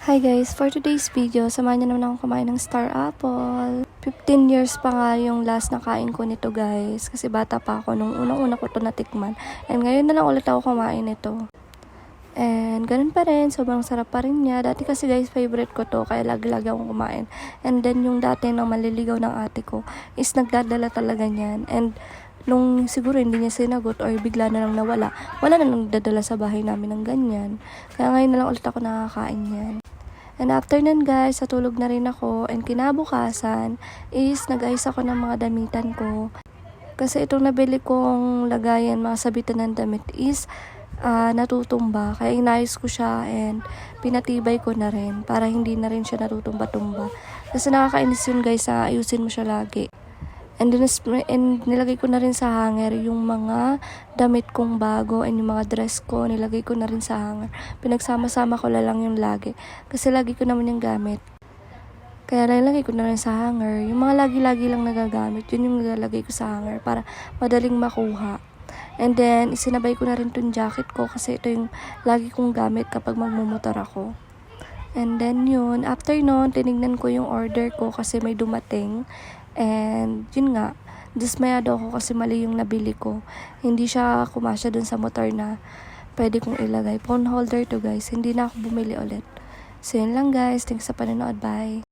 Hi guys, for today's video, samahan niyo naman ako kumain ng Star Apple. 15 years pa nga yung last na kain ko nito guys, kasi bata pa ako nung unang-una ko to natikman. And ngayon na lang ulit ako kumain nito. And ganun pa rin, sobrang sarap pa rin niya. Dati kasi guys, favorite ko to, kaya lagi-lagi akong kumain. And then yung dati ng maliligaw ng ate ko is nagdadala talaga niyan. And nung siguro hindi niya sinagot or bigla na lang nawala, wala na nang dadala sa bahay namin ng ganyan. Kaya ngayon na lang ulit ako nakakain yan. And after nun guys, natulog na rin ako. And kinabukasan is nag-ayos ako ng mga damitan ko. Kasi itong nabili kong lagayan, mga sabitan ng damit is natutumba. Kaya inayos ko siya and pinatibay ko na rin para hindi na rin siya natutumba-tumba. Kasi nakakainis yun guys, ayusin mo siya lagi. And nilagay ko na rin sa hanger yung mga damit kong bago and yung mga dress ko, nilagay ko na rin sa hanger. Pinagsama-sama ko lang yung lagi. Kasi lagi ko naman yung gamit. Kaya nilagay ko na rin sa hanger. Yung mga lagi-lagi lang nagagamit, yun yung nilalagay ko sa hanger para madaling makuha. And then, isinabay ko na rin tong jacket ko kasi ito yung lagi kong gamit kapag magmumotor ako. And then yun, after nun, tinignan ko yung order ko kasi may dumating. And yun nga, dismayado ako kasi mali yung nabili ko. Hindi siya kumasya dun sa motor na pwede kong ilagay. Phone holder to guys, hindi na ako bumili ulit. So yun lang guys, thanks sa panonood, bye!